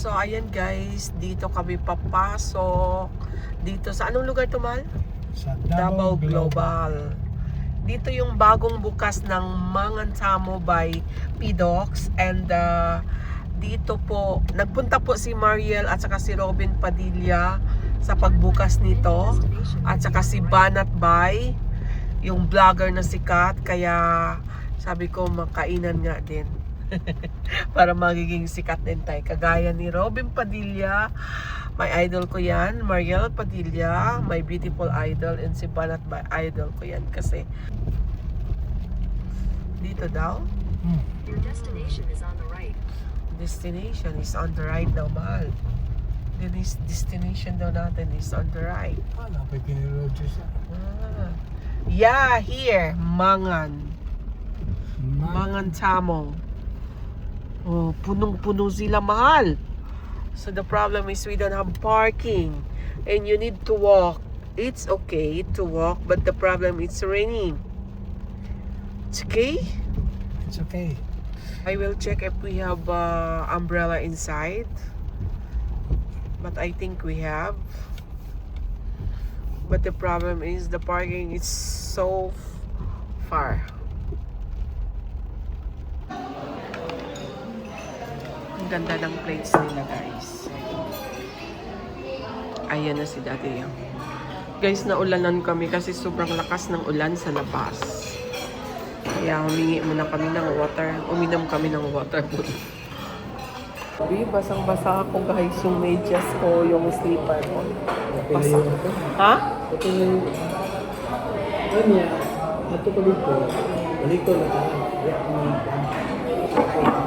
So, ayan guys, dito kami papasok. Dito sa anong lugar to, Mal? Sa Davao Global. Dito yung bagong bukas ng Mangantamo by Pidox. And dito po, nagpunta po si Mariel at saka si Robin Padilla sa pagbukas nito. At saka si Banat Bay, yung vlogger na sikat. Kaya sabi ko makainan nga din. Para magiging sikat din tayo. Kagaya ni Robin Padilla, my idol ko yan. Mariel Padilla, my beautiful idol. And si Banat Bay, idol ko yan. Kasi dito daw. Your destination is on the right. Destination is on the right daw, mahal. Destination daw natin is on the right. Napay kinirodyo siya. Yeah, here. Mangantamo. Oh, punong-puno sila, mahal. So the problem is we don't have parking. And you need to walk. It's okay to walk, but the problem is raining. It's okay? It's okay. I will check if we have umbrella inside. But I think we have. But the problem is the parking is so far. Ang ganda ng plates nila, guys. Ayan na si Daddy. Guys, naulanan kami kasi sobrang lakas ng ulan sa labas. Kaya humingi muna kami ng water. Uminom kami ng water. Basang-basa ako, guys, yung medyas ko, yung slipper ko. Basa. Ha? Ito yung... Ano niya? Ito ko dito. Balik ko na tayo.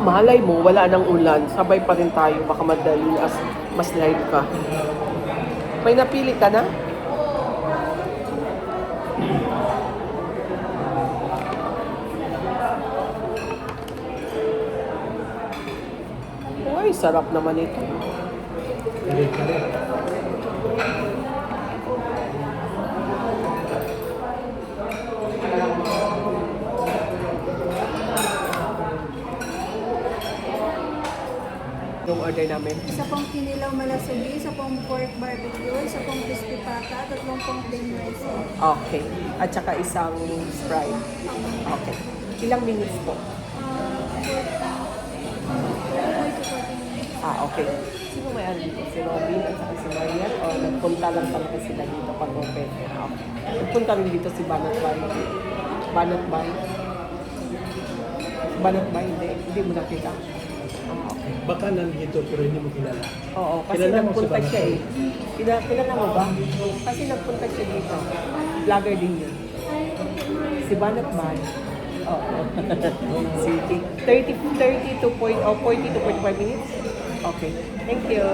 Malay mo, wala nang ulan. Sabay pa rin tayo. Baka madali as mas live ka. May napili ka na? Uy, sarap naman ito. Kare-kare. Yung order namin. Isa pong kinilaw malasubi, isa pong pork barbecue, isa pong crispy pata, tatlong pong plain rice. Okay. At saka isang Sprite. Okay. Ilang minutes po? 40 minutes. Okay. Sino may ano dito? Si Robin at saka si Mariel? O nagpunta lang talaga sila dito pag open? Okay. Nagpunta rin dito si Banat Bay. Banat Bay? Banat Bay? Hindi mo nakita. Okay. Baka nandito pero hindi mo kilala. Oo, kasi Kilala mo si nagpunta Banat siya Bay? Kilala mo ba? Kasi nagpunta siya dito. Vlogger din yun. Si Banat Bay. Oo. Sige. 40 to 45 minutes? Okay. Thank you.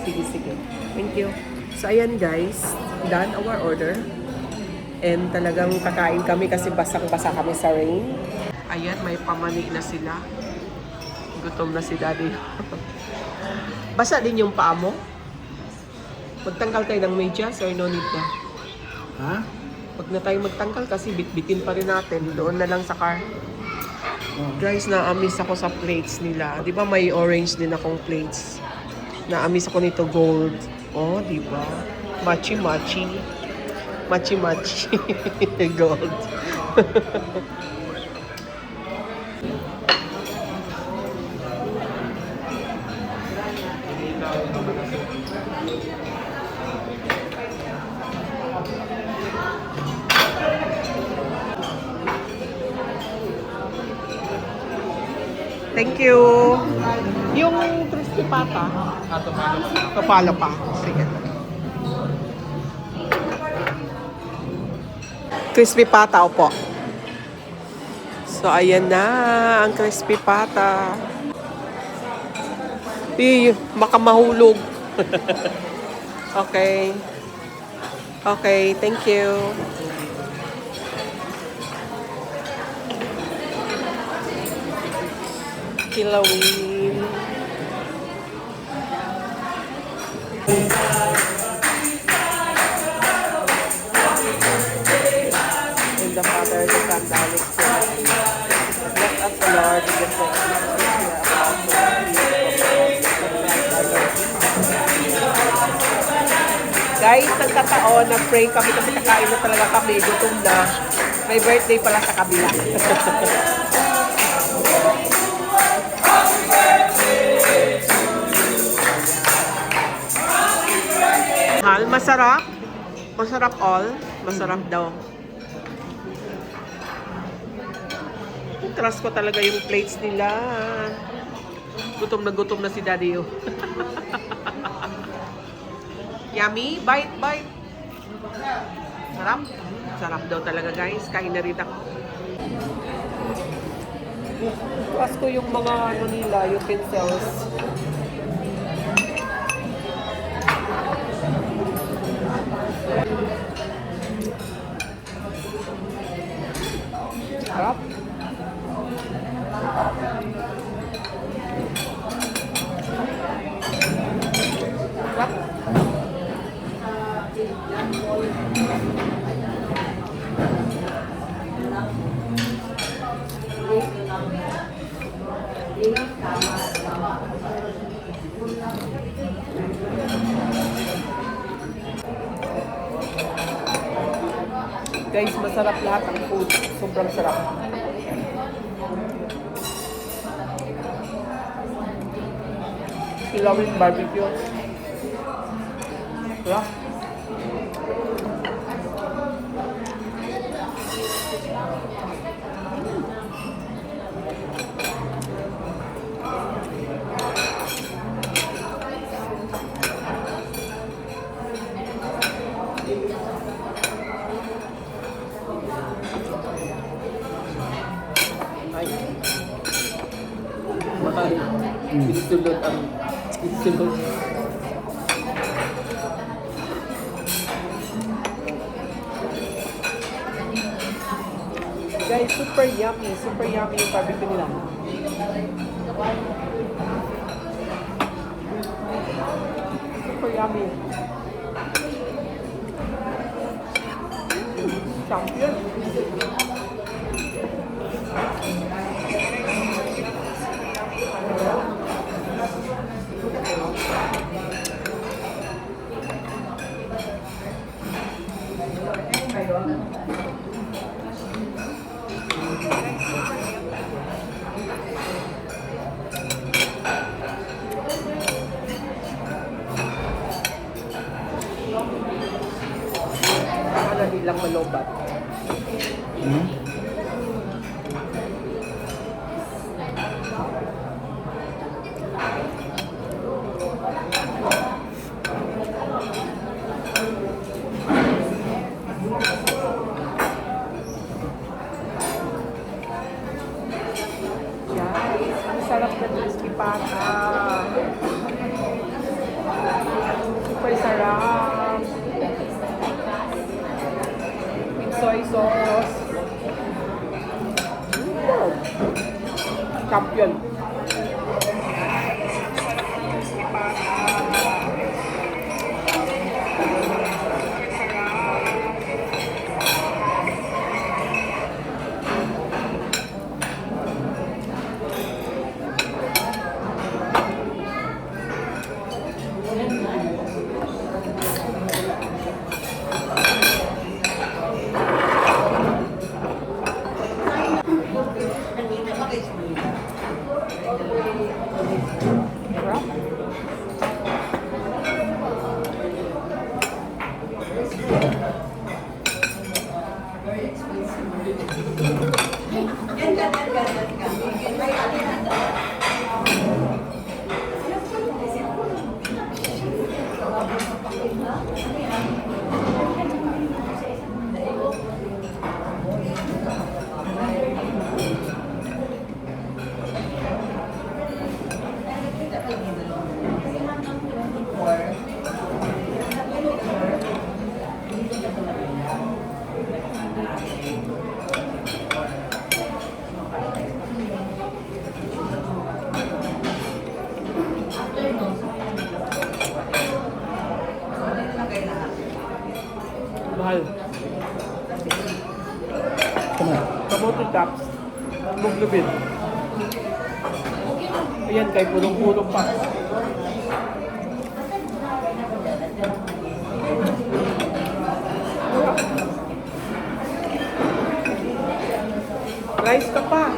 Sige. Thank you. So, ayan guys. Done our order. And talagang kakain kami kasi basang-basa kami sa rain. Ayan, may pamani na sila. Gutom na si Daddy. Basa din yung paa mo? Magtanggal tayo ng medyas or no need na? Ha? Pag na tayo magtanggal kasi bitbitin pa rin natin. Doon na lang sa car. Guys, na-amis ako sa plates nila. Di ba may orange din akong plates? Na-amis ako nito gold. Oh, di ba? Machi-machi. Machi-machi. Gold. Thank you. Yung crispy pata. Kapalo pa. Sige. Crispy pata, opo. So, ayan na ang crispy pata. Baka mahulog. Okay. Okay, thank you. Kilawin. In the Father, the Son, the Holy Spirit. Bless us, the Lord, in the Guys, nagkataon, nag-pray kami kasi kakain na talaga kami, gutom na. May birthday pala sa kabila. Hal, masarap? Masarap all? Masarap daw. Trust ko talaga yung plates nila. Gutom na si Daddy. Oh. Yummy? Bite, bite. Sarap? Sarap daw talaga guys. Kain na rin ako. Trust ko yung mga ano nila, utensils. Sarap. Sarap. Guys, masarap lahat ang food. Sobrang sarap. Kilawin barbecue. Sarap. Ay. Mahal. Isulot ang isulot. Guys, super yummy. Super yummy yung barbecue nila. Super yummy. Champion. Dali lang malobat. Guys, ang sarap na crispy pata. Super sarap. With soy sauce. Champion. Mahal. Kamote tops. Muglubin. Ayan, kay punong-punong pa. Rice ka pa.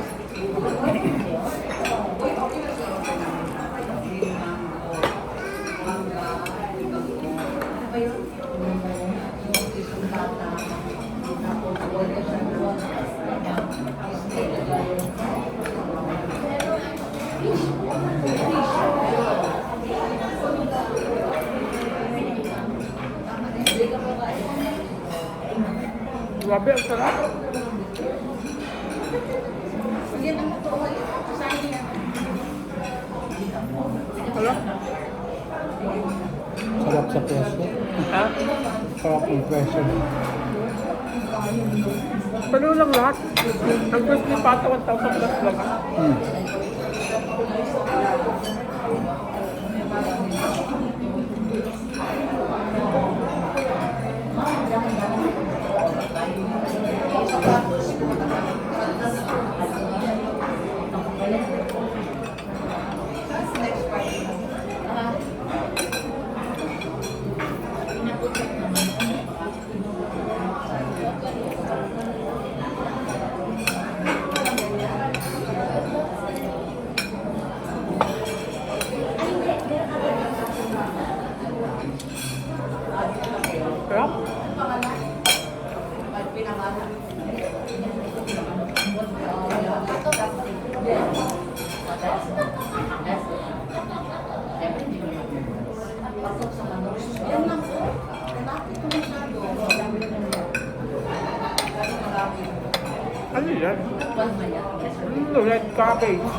Grabe, ang sarap. Sarap. Sarap sa presyo. Ha? Sarap ang presyo. Pero lang lahat. Ang crispy pata, 1,000 plus lang. Hmm. Sarap. Ano yan? Red cabbage.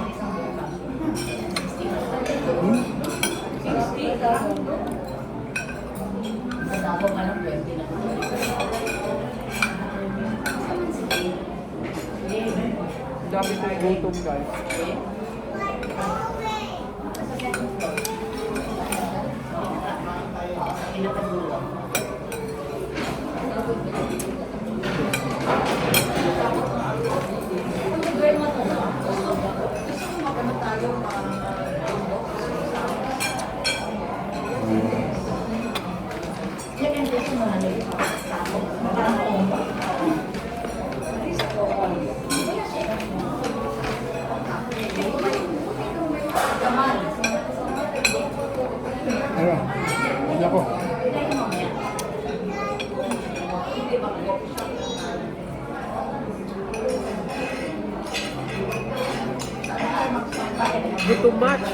Dami tayo gutom, guys. Ayun. Hindi ako. Gutom much.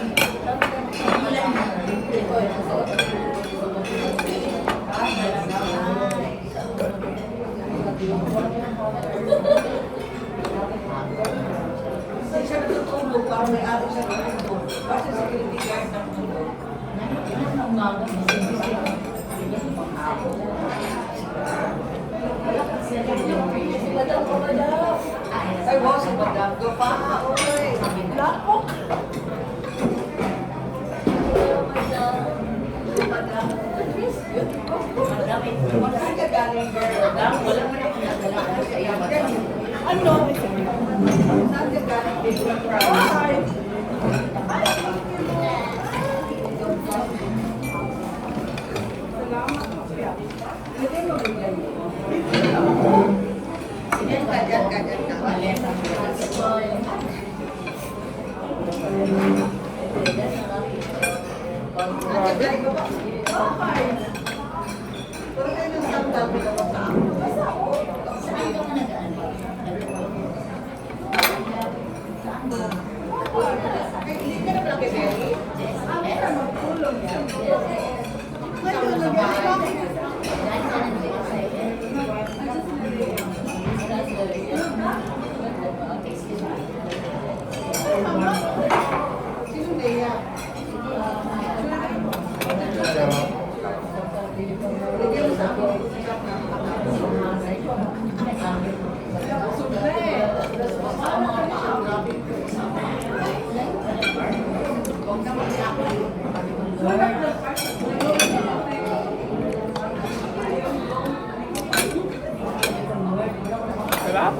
Ay, wow, sa badang ko pa. Oy, lapok. Ano? Saan ka galing? Sarap?